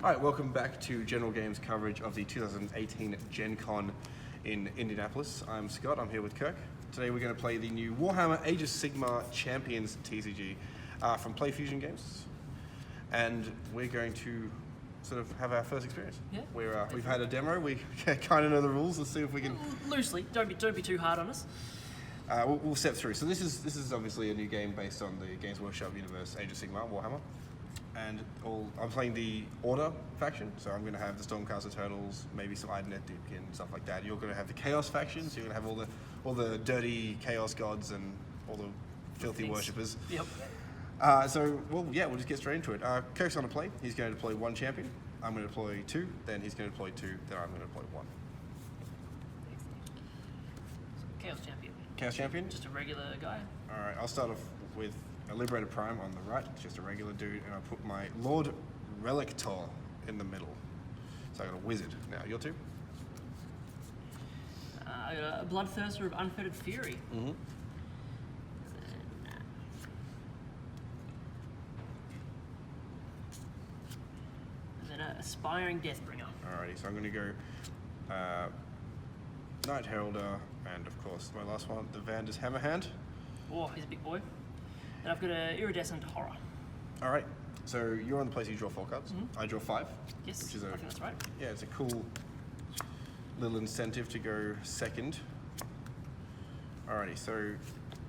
Alright, welcome back to General Games coverage of the 2018 Gen Con in Indianapolis. I'm Scott, I'm here with Kirk. Today we're going to play the new Warhammer Age of Sigmar Champions TCG from Play Fusion Games. And we're going to sort of have our first experience. Yeah. We've had a demo, we kind of know the rules. Let's see if we can... Loosely, don't be too hard on us. We'll step through. So this is obviously a new game based on the Games Workshop universe, Age of Sigmar, Warhammer. And I'm playing the Order faction, so I'm going to have the Stormcaster Turtles, maybe some Ideneth Deepkin, stuff like that. You're going to have the Chaos faction, so you're going to have all the dirty Chaos gods and all the filthy worshippers. Yep. We'll just get straight into it. Kirk's going to play. He's going to deploy one champion. I'm going to deploy two. Then he's going to deploy two. Then I'm going to deploy one. Chaos champion. Chaos champion? Just a regular guy. All right, I'll start off with a Liberator Prime on the right, just a regular dude, and I put my Lord Relictor in the middle. So I got a wizard. Now, your two? I got a Bloodthirster of Unfettered Fury. Mm-hmm. And then a Aspiring Deathbringer. Alrighty, so I'm going to go Knight Heralder, and of course my last one, the Vander's Hammerhand. Oh, he's a big boy. And I've got an Iridescent Horror. Alright, so you're on the place, you draw 4 cards. Mm-hmm. I draw 5. Yes, which is I think that's right. Yeah, it's a cool little incentive to go second. Alrighty, so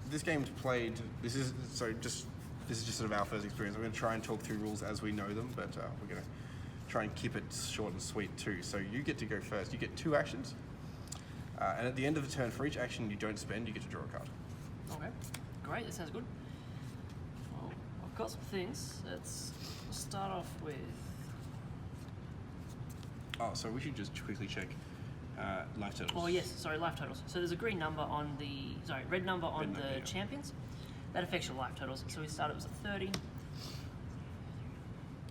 this game's played. This is just sort of our first experience. I'm going to try and talk through rules as we know them, but we're going to try and keep it short and sweet too. So you get to go first. You get 2 actions, and at the end of the turn, for each action you don't spend, you get to draw a card. Okay, great. That sounds good. Well, I've got some things. Let's start off with. Oh, so we should just quickly check life totals. Oh yes, sorry, life totals. So there's a green number on red number on the champions. That affects your life totals. So we started, it was a 30.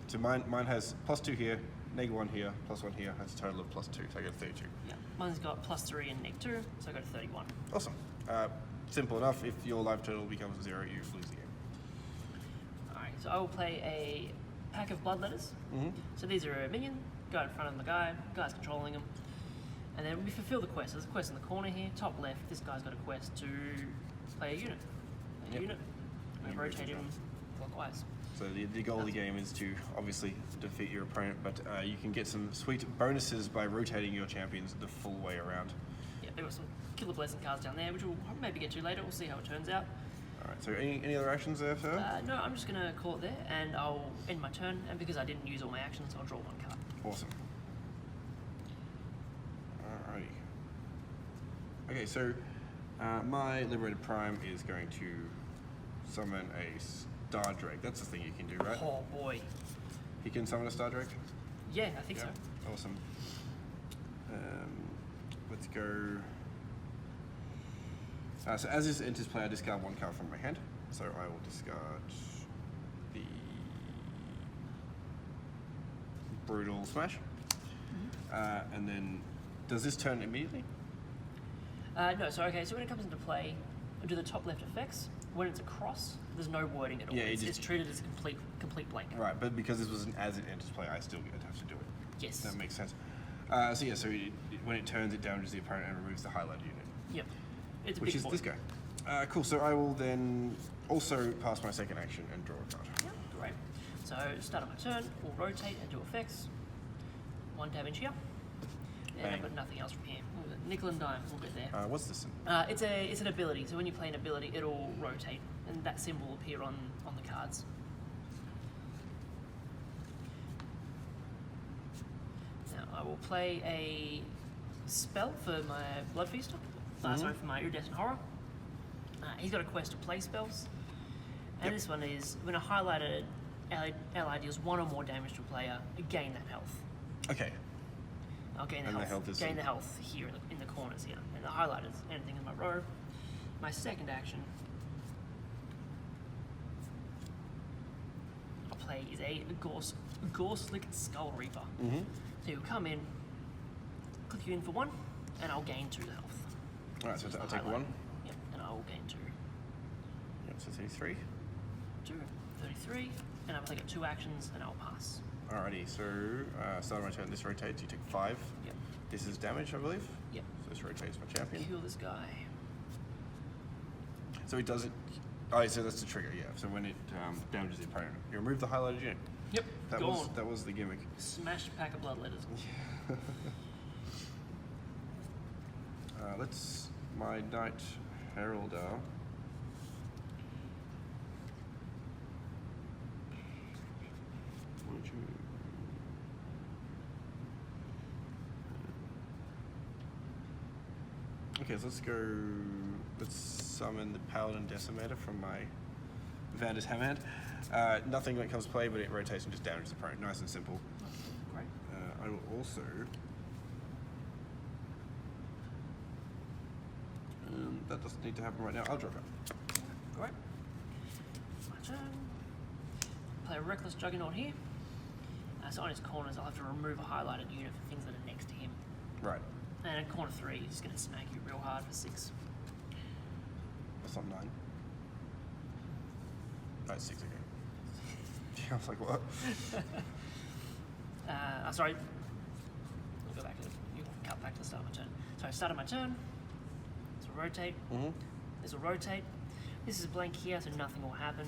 So mine has +2 here, -1 here, +1 here. That's a total of +2, so I get 32. Yeah, mine's got +3 and -2, so I go to 31. Awesome. Simple enough. If your life total becomes 0, you lose the game. Alright, so I will play a pack of Bloodletters. Mm-hmm. So these are a minion, go in front of the guy's controlling them. And then we fulfill the quest. There's a quest in the corner here, top left. This guy's got a quest to play a unit. And rotate him clockwise. So the goal of the game is to obviously defeat your opponent, but you can get some sweet bonuses by rotating your champions the full way around. Yeah, there were some Killer Blessing cards down there, which we'll maybe get to later. We'll see how it turns out. Alright, so any other actions there, sir? No, I'm just going to call it there, and I'll end my turn, and because I didn't use all my actions, I'll draw 1 card. Awesome. Alrighty. Okay, so my Liberated Prime is going to summon a Star Drake. That's the thing you can do, right? Oh boy. He can summon a Star Drake? Yeah, I think so. Awesome. Let's go. So as this enters play, I discard 1 card from my hand. So I will discard the Brutal Smash. Mm-hmm. And then, does this turn immediately? No, so when it comes into play, I do the top left effects. When it's across, there's no wording at all. Yeah, it's treated as a complete blank. Right, but because this was an as it enters play, I still have to do it. Yes. That makes sense. When it turns, it damages the opponent and removes the highlighted unit. Yep. It's a which big is boy. this guy. Cool, so I will then also pass my second action and draw a card. Yeah, great. So start of my turn, we'll rotate and do effects. 1 damage here. And I've got nothing else from here. Nickel and dime, we'll get there. What's this? It's an ability, so when you play an ability, it'll rotate, and that symbol will appear on the cards. Now I will play a spell for my Blood Feaster. Sorry, for my Iridescent Horror. He's got a quest to play spells, and this one is when a highlighted ally deals 1 or more damage to a player, gain that health. Okay. I'll gain the health here in the corners here, and the highlighters, anything in my row. My second action I'll play is a Gorslick Skull Reaper. Mm-hmm. So you'll come in, click you in for 1, and I'll gain 2 health. Alright, so I'll take 1. Yep, and I'll gain 2. Yep, so 33. 2, 33, and I've only got 2 actions, and I'll pass. Alrighty, so start of my turn. This rotates. You take 5. Yep. This is damage, I believe. Yep. So this rotates my champion. Kill this guy. So he does it. Oh, so that's the trigger. Yeah. So when it damages the opponent, you remove the highlighted unit. Yep. That was the gimmick. Smashed a pack of blood letters. Let's my Knight Heraldar. Would you? Okay, so let's go. Let's summon the Paladin Decimator from my Vander's Hammerhand. Nothing that comes to play, but it rotates and just damages the opponent. Nice and simple. Great. I will also. That doesn't need to happen right now. I'll draw a card. Great. My turn. Play a Reckless Juggernaut here. So on his corners, I'll have to remove a highlighted unit for things that are next to him. Right. And at corner 3, he's just going to smack you real hard for 6. That's not 9. That's 6 again. Yeah, I was like, what? Sorry. I'll go back to you. Cut back to the start of my turn. So I started my turn. This will rotate. Mm-hmm. This will rotate. This is a blank here, so nothing will happen.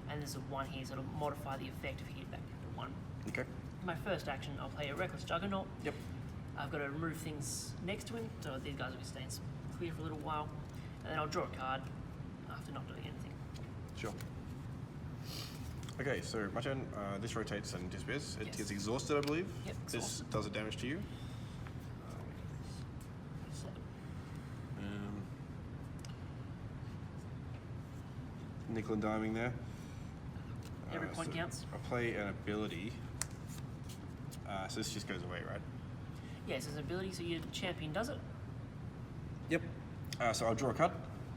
And there's a 1 here, so it'll modify the effect if you hit back to 1. Okay. My first action, I'll play a Reckless Juggernaut. Yep. I've got to remove things next to him, so these guys will be staying clear for a little while. And then I'll draw a card after not doing anything. Sure. Okay, so my turn. This rotates and disappears. It Yes. gets exhausted, I believe. Yep, This exhausted. does a damage to you. 7. Nickel and diming there. Every point counts. I play an ability. So this just goes away, right? Yeah, so it's an ability, so your champion does it. Yep. So I'll draw a card,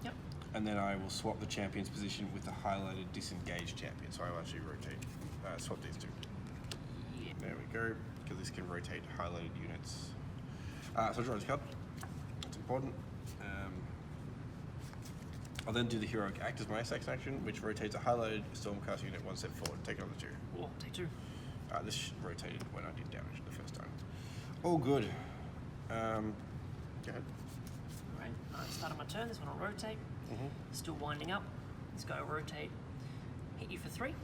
Yep. and then I will swap the champion's position with the highlighted disengaged champion. So I will actually rotate, swap these two. Yeah. There we go, because this can rotate highlighted units. So I'll draw this card. That's important. I'll then do the Heroic Act as my next action, which rotates a highlighted Stormcast unit 1 step forward. Take another 2. Or take 2. This rotated when I did damage the first time. All good. Go ahead. Right. Start of my turn. This one will rotate. Mm-hmm. Still winding up. This guy will rotate. Hit you for 3.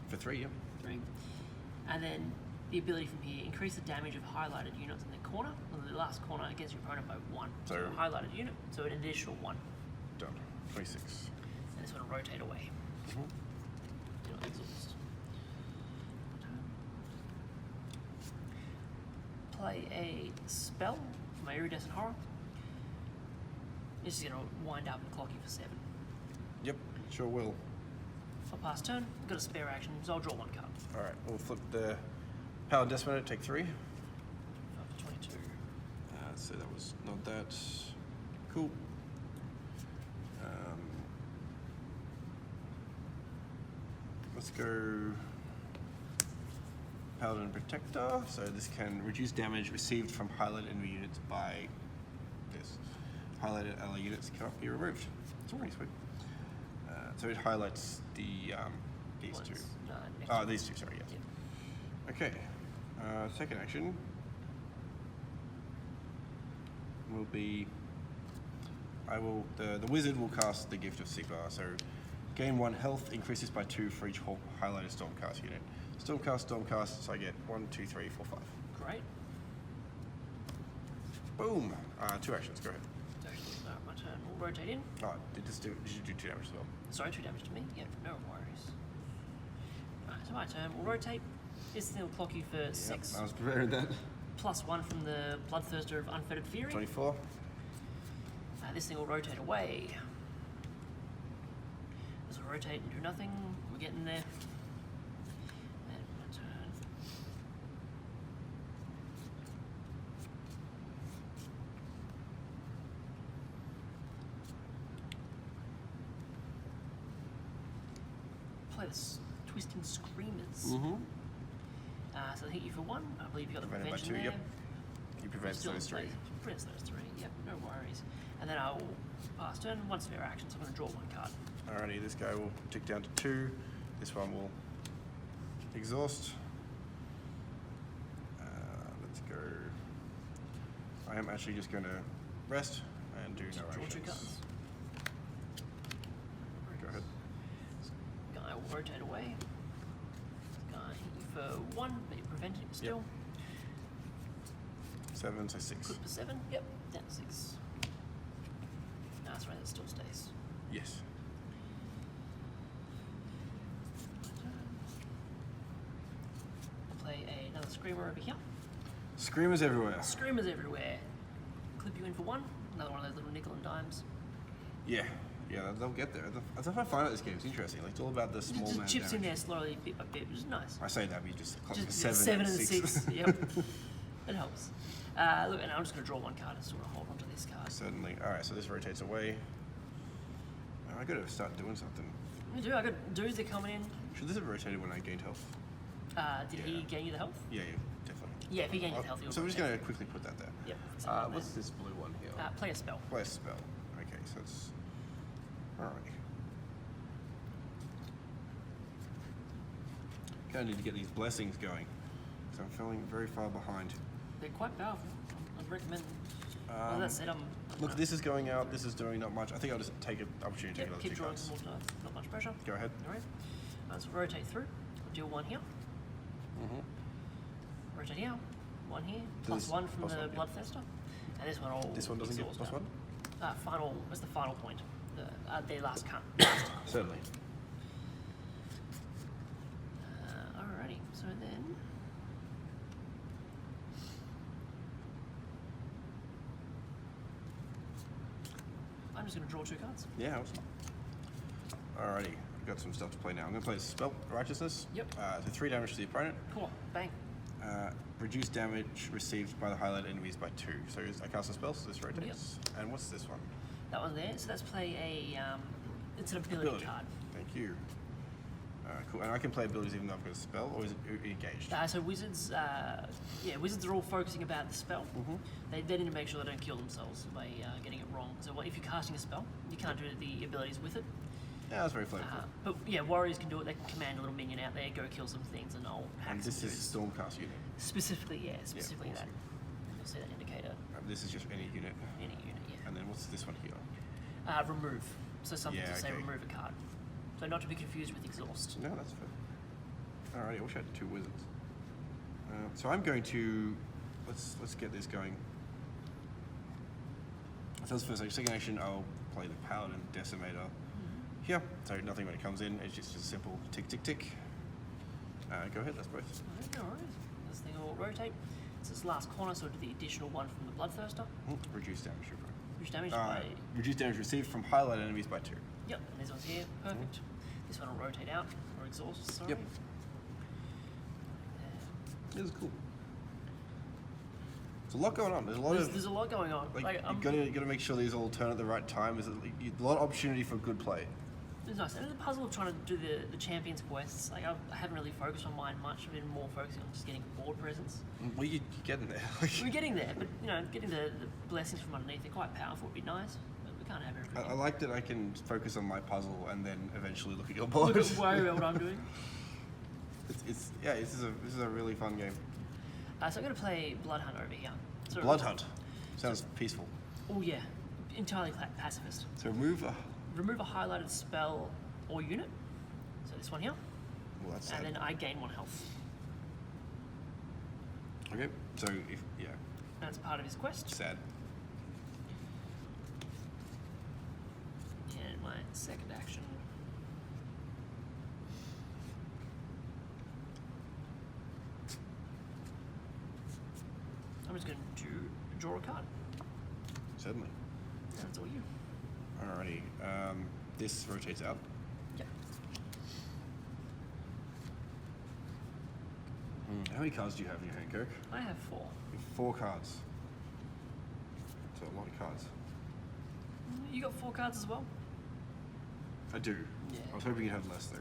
For 3, yeah. 3. And then the ability from here, increase the damage of highlighted units in the corner, or the last corner against your opponent by 1. So So- a highlighted unit, so an additional 1. Done. 26. And this one will rotate away. Mm-hmm. Do not exhaust. Play a spell for my Iridescent Horror. This is going to wind up and clock you for 7. Yep, sure will. I'll pass turn. I've got a spare action, so I'll draw 1 card. Alright, we'll flip the Paladin Decimator, take 3. 5 for 22. So that was not that. Cool. Let's go Paladin Protector. So this can reduce damage received from highlighted enemy units by this. Highlighted ally units cannot be removed. It's pretty sweet. So it highlights the these Ones, two. next Oh, one. these two. Sorry, yes. Yeah. Okay. Second action will be. The wizard will cast the Gift of Sigmar. So gain 1 health, increases by 2 for each highlighted Stormcast unit. Stormcast. So I get 1, 2, 3, 4, 5. Great. Boom. 2 actions. Go ahead. My turn. We'll rotate in. Oh, did you do 2 damage as well? Sorry, 2 damage to me. Yep, no worries. Alright, so my turn. We'll rotate. This thing will clock you for 6. Yep, I was preparing that. Plus 1 from the Bloodthirster of Unfettered Fury. 24. This thing will rotate away. This will rotate and do nothing. We're getting there. And my turn. Play this Twisting Screamers. Mm-hmm. So they hit you for 1. I believe you got the Prevented by prevention 2, there. yep. You prevent Still in those 3. place. Prevents those 3. Yep, no worries. And then I'll pass turn. 1 spare action, so I'm going to draw 1 card. Alrighty, this guy will tick down to 2. This one will exhaust. I am actually just going to rest and do no Draw actions. 2 cards. Go ahead. This guy will rotate away. This guy hit you for 1, but you're preventing it still. 7, so 6. Good for 7. Yep, down to 6. No, that's right, that still stays. Yes. Play another Screamer over here. Screamers everywhere. Screamers everywhere. Clip you in for 1. Another one of those little nickel and dimes. Yeah. Yeah, they'll get there. That's what I find out this game. It's interesting. Like, it's all about the small Just man chips in damage. there slowly, bit by bit, which is nice. I say that, but you just clock Just 7 and 6. 6. Yep, it helps. Look, and I'm just going to draw 1 card and sort of hold onto this card. Certainly. All right, so this rotates away. Oh, I got to start doing something. I do. I got dudes that coming in. Should this have rotated when I gained health? Did he Yeah. gain you the health? Yeah, definitely. Yeah, if he gained you the health, he'll So we're just rotate. going to quickly put that there. Yep. exactly like What's that. this blue one here? Play a spell. Play a spell. Okay, so it's... Alright. Kind of need to get these blessings going. So I'm feeling very far behind. They're quite powerful. I'd recommend. Um, that said, Look, this is going out, this is doing not much. I think I'll just take an opportunity to Yep, take another keep 2 drawing cards. some more cards. Not much pressure. Go ahead. All right. Let's rotate through. We'll deal 1 here. Rotate here. 1 here. So Plus this- 1 from plus the 1, yeah. Bloodthirster. And this one all. This one doesn't get exhaust plus out. 1? Final. What's the final point? Their last card. Certainly. Alrighty. So then. I'm just going to draw 2 cards. Yeah, awesome. Alrighty, I've got some stuff to play now. I'm going to play Spell Righteousness. Yep. So 3 damage to the opponent. Cool. Bang. Reduce damage received by the highlighted enemies by 2. So I cast a spell, so this rotates. And what's this one? That one there. So let's play a. It's an ability card. Thank you. Cool. And I can play abilities even though I've got a spell, or is it engaged? So wizards, wizards are all focusing about the spell. They need to make sure they don't kill themselves by getting it wrong. So if you're casting a spell, you can't do the abilities with it. Yeah, that's very flavorful. But yeah, warriors can do it. They can command a little minion out there, go kill some things, and I'll hack And some this is dudes. Stormcast unit. Specifically, specifically awesome. that. You'll see that indicator. This is just any unit. Any unit, yeah. And then what's this one here? Remove. So something Yeah, to say okay. remove a card. So not to be confused with exhaust. No, that's fair. Alrighty, I wish I had 2 wizards. So I'm going to let's get this going. So that's first action. Second action, I'll play the Paladin Decimator. Here, so nothing when it comes in. It's just a simple tick, tick, tick. Go ahead, that's both. Alright, no worries. This thing will rotate. It's this last corner, so it'll do the additional 1 from the Bloodthirster. Reduce damage. Which damage by. Reduce damage received from highlighted enemies by 2. Yep, and this one's here. Perfect. This one will rotate out, or exhaust, sorry. Yep. This is cool. There's a lot going on. There's a lot There's a lot going on. like you gotta make sure these all turn at the right time. There's a lot of opportunity for good play. It's nice. And the puzzle of trying to do the champions quests, like I haven't really focused on mine much. I've been more focusing on just getting board presents. Well, you're getting there. We're getting there, but getting the blessings from underneath, they're quite powerful. Would be nice, but we can't have everything. I like that I can focus on my puzzle and then eventually look at your board. Worry about what I'm doing. This is a really fun game. So I'm going to play Blood Hunt over here. So, Blood Hunt sounds peaceful. Oh yeah, entirely pacifist. So remove Remove a highlighted spell or unit. So this one here, well, that's and sad. then I gain 1 health. Okay, so That's part of his quest. sad. And my second action. I'm just going to draw a card. Certainly. That's all you. Alrighty. This rotates out. Yep. How many cards do you have in your hand, Kirk? I have 4. You have 4 cards. So a lot of cards. You got 4 cards as well? I do. Yeah. I was hoping you'd have less though.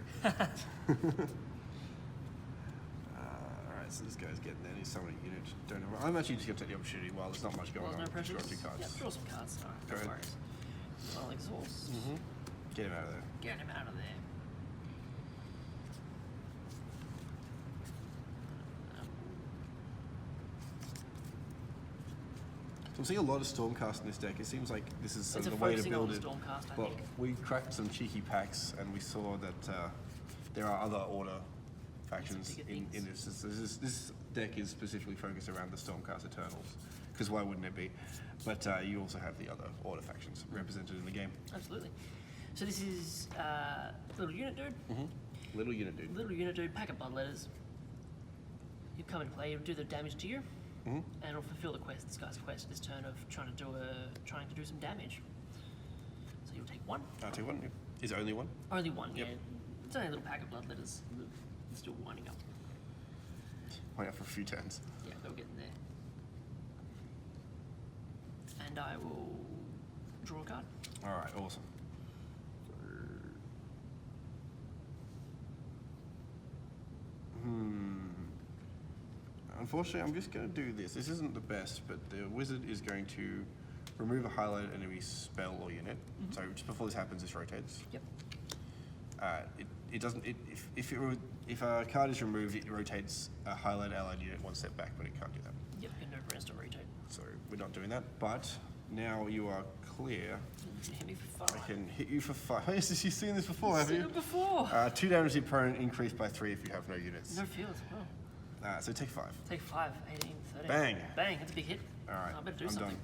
Alright, so this guy's getting there. He's summoning a unit. Don't know. I'm actually just going to take the opportunity while there's not much going Well, on. no pressure. Just draw 2 cards. Yep, draw some cards. Alright, Go no ahead. worries. I'll exhaust. Get him out of there. Get him out of there. I'm seeing a lot of Stormcast in this deck. It seems like this is It's the a way to focusing on build it. Stormcast, I But think. we cracked some cheeky packs, and we saw that there are other order factions bigger in things. this deck is specifically focused around the Stormcast Eternals, because why wouldn't it be? But you also have the other order factions represented in the game. Absolutely. So this is little unit dude. Little unit dude. Little unit dude, pack of bloodletters. You come into play, you do the damage to you, and it'll fulfill the quest. This guy's quest this turn of trying to do some damage. So you'll take one. I'll take one. Is it only one? Only one. Yep. Yeah. It's only a little pack of bloodletters. It's still winding up. Wait up for a few turns. Yeah, they'll get in there. And I will draw a card. All right, awesome. Unfortunately, I'm just going to do this. This isn't the best, but the wizard is going to remove a highlighted enemy spell or unit. So just before this happens, this rotates. Yep. It doesn't. If a card is removed, it rotates a highlighted allied unit one step back, but it can't do that. Yep, and no rest to rotate. So we're not doing that. But now you are clear. You can hit me for I 5. can hit you for 5. Yes, you've seen this before, I've have seen you? it before. 2 damage to the opponent, increased by 3 if you have no units. No fields. Wow. So take 5. Take 5, 18, 13. Bang. Bang, that's a big hit. All right, I better do I'm something. done.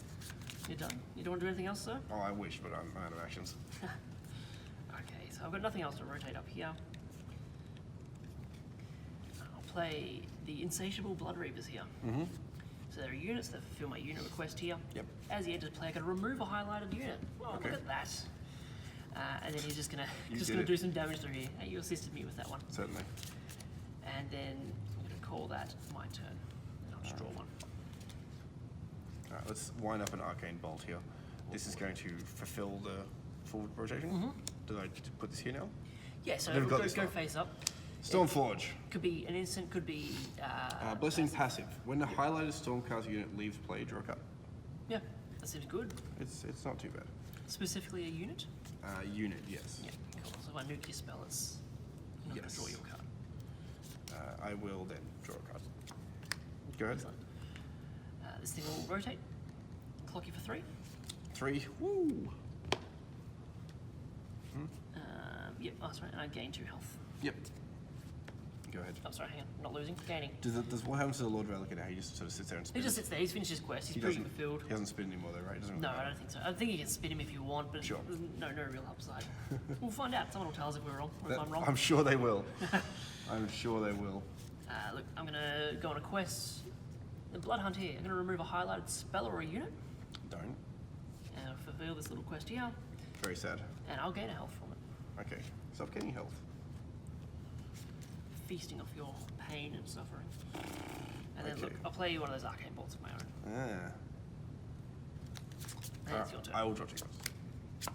You're done? You don't want to do anything else, sir? Oh, I wish, but I'm out of actions. Okay, so I've got nothing else to rotate up here. I'll play the Insatiable Blood Reapers here. So there are units that fulfill my unit request here. Yep. As he enters play, I got to remove a highlighted unit. Oh, Okay. look at that. And then he's just gonna did it. do some damage through here. Hey, you assisted me with that one. Certainly. And then I'm gonna call that my turn. And I'll just draw one. All right, let's wind up an Arcane Bolt here. This is going to fulfill the forward rotation. Did I put this here now? Yeah, so Never it'll got this go far. face up. Stormforge. Could be an instant, could be Blessing passive. When the highlighted Stormcast unit leaves play, draw a card. Yeah, that seems good. It's not too bad. Specifically a unit? Unit, yes. Yeah, cool. So if I nuke your spell, it's you're not Yes. going to draw your card. I will then draw a card. Go ahead. Excellent. This thing will rotate. Clock you for 3. 3. Woo! Yep, oh, sorry, and I gain 2 health. Yep. Go ahead. Oh, sorry, hang on. Not losing, gaining. Does what happens to the Lord Relic now? He just sort of sits there and He spins. just sits there. He's finished his quest. He's He pretty doesn't. fulfilled. He doesn't spin anymore, though, right? He doesn't No, really I don't think so. I think you can spin him if you want, but Sure. there's no real upside. We'll find out. Someone will tell us if we're wrong or if That- I'm wrong. I'm sure they will. I'm sure they will. Look, I'm going to go on a quest. The Blood Hunt here. I'm going to remove a highlighted spell or a unit. Don't. And I'll fulfill this little quest here. Very sad. And I'll gain a health from it. Okay. Stop getting health. Feasting off your pain and suffering. And then look, Okay. I'll play you one of those arcane bolts of my own. Ah. And it's your turn. I will draw 2 cards.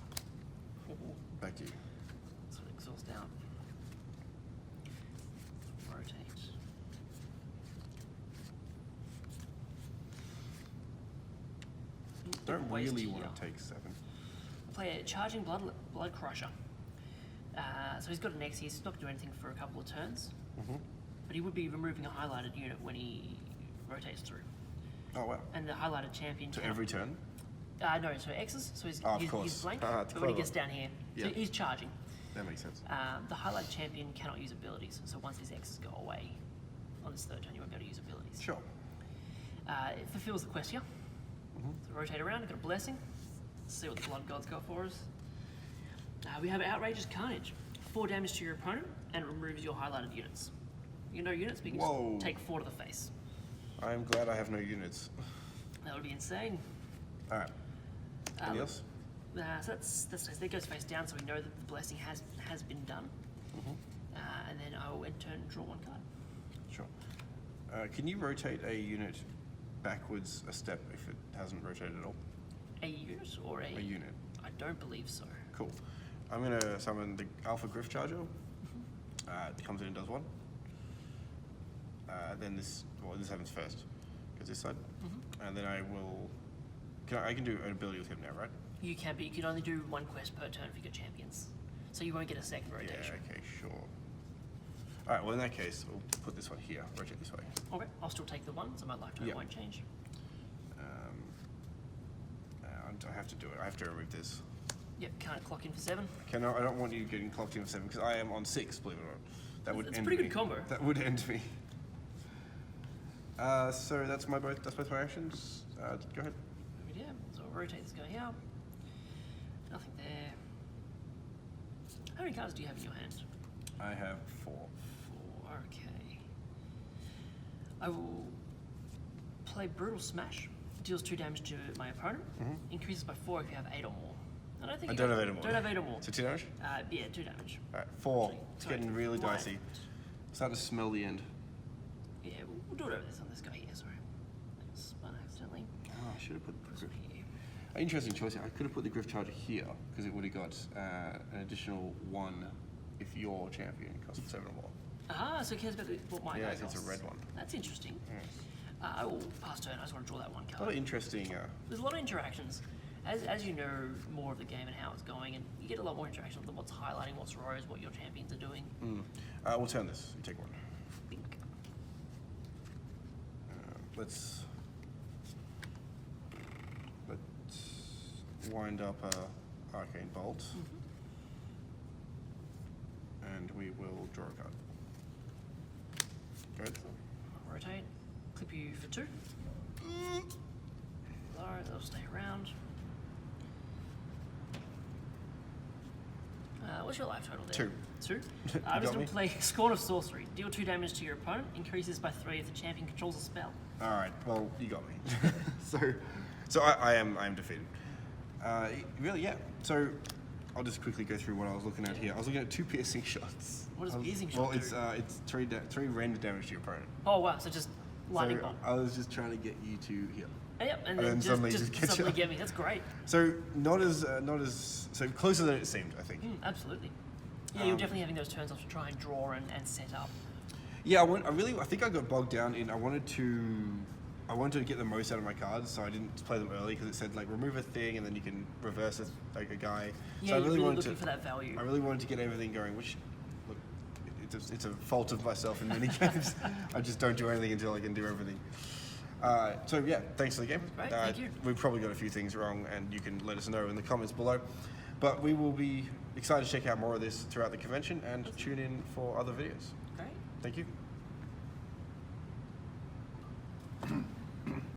Back to you. So exhaust out. Rotate. Don't Waste really here. want to take 7. I'll play a Charging Blood Crusher. So he's got an X, he's not going to do anything for a couple of turns. But he would be removing a highlighted unit when he rotates through. Oh, wow. And the highlighted champion To cannot- every turn? no, so X's, so he's, Oh, of he's course. blank, It's but when he clever. gets down here, so Yeah. he's charging. That makes sense. The highlighted champion cannot use abilities, so once his X's go away, on this third turn you won't be able to use abilities. Sure. It fulfills the quest here. So rotate around, I've got a blessing. Let's see what the blood gods got for us. We have Outrageous Carnage. 4 damage to your opponent, and it removes your highlighted units. You know units, but you can Whoa. just take 4 to the face. I'm glad I have no units. That would be insane. All right. Anything else? So that goes face down, so we know that the blessing has been done. And then I will in turn draw 1 card. Sure. Can you rotate a unit backwards a step if it hasn't rotated at all? A unit or A unit. I don't believe so. Cool. I'm going to summon the Alpha Griff Charger. It comes in and does 1. Then this happens first. Goes this side. And then I will... I can do an ability with him now, right? You can, but you can only do 1 quest per turn if you get champions. So you won't get a second rotation. Yeah, okay, sure. All right, well, in that case, we'll put this one here. Rotate this way. Okay, I'll still take the 1, so my lifetime Yeah. won't change. I have to do it. I have to remove this. Yep, can't clock in for 7. I don't want you getting clocked in for 7 because I am on 6, believe it or not. That would It's a end pretty me. good combo. That would end me. So that's both my actions. Go ahead. Yeah, so I'll rotate this guy here. Nothing there. How many cards do you have in your hand? I have 4. 4, okay. I will play Brutal Smash. Deals 2 damage to my opponent. Increases by 4 if you have 8 or more. I don't think I you don't have 8 or more. Don't have 8 or more. So 2 damage? Yeah, 2 damage. Alright, 4. Actually, It's sorry, getting really why? dicey. Starting to smell the end. Yeah, we'll do it over this on this guy here, sorry. I spun accidentally. Oh, I should have put the This Griff. one here. Interesting choice here. I could have put the Griff Charger here because it would have got an additional 1 if your champion cost 7 or more. Ah, so it cares about what my Yeah, guy it's a costs. red one. That's interesting. Yes. I will pass turn. I just want to draw that one A lot card. of interesting. There's a lot of interactions. As you know more of the game and how it's going, and you get a lot more interaction with what's highlighting, what's rows, what your champions are doing. We'll turn this. You take 1. Think. Let's wind up Arcane Bolt, and we will draw a card. Go ahead. I'll rotate. Clip you for 2. Lower, they'll stay around. What's your life total there? 2. 2? I'm got just going me. to play Scorn of Sorcery. Deal 2 damage to your opponent. Increases by 3 if the champion controls a spell. All right. Well, you got me. so I am defeated. Really, yeah. So I'll just quickly go through what I was looking at here. I was looking at 2 piercing shots. What does piercing Well, shot it's 3 random damage to your opponent. Oh wow, so just lightning So bolt. I was just trying to get you to heal. Yep, and then then suddenly just just catch suddenly up. get me. That's great. So not as so closer than it seemed, I think. Absolutely. Yeah, you're definitely having those turns off to try and draw and set up. Yeah, I think I got bogged down in I wanted to get the most out of my cards, so I didn't play them early because it said like remove a thing and then you can reverse it like a guy. Yeah, so I you're really wanted looking for that value. I really wanted to get everything going, which look, it's a fault of myself in many games. I just don't do anything until I can do everything. So yeah, thanks for the game. Right, thank you. We've probably got a few things wrong, and you can let us know in the comments below. But we will be excited to check out more of this throughout the convention and tune in for other videos. Great. Thank you.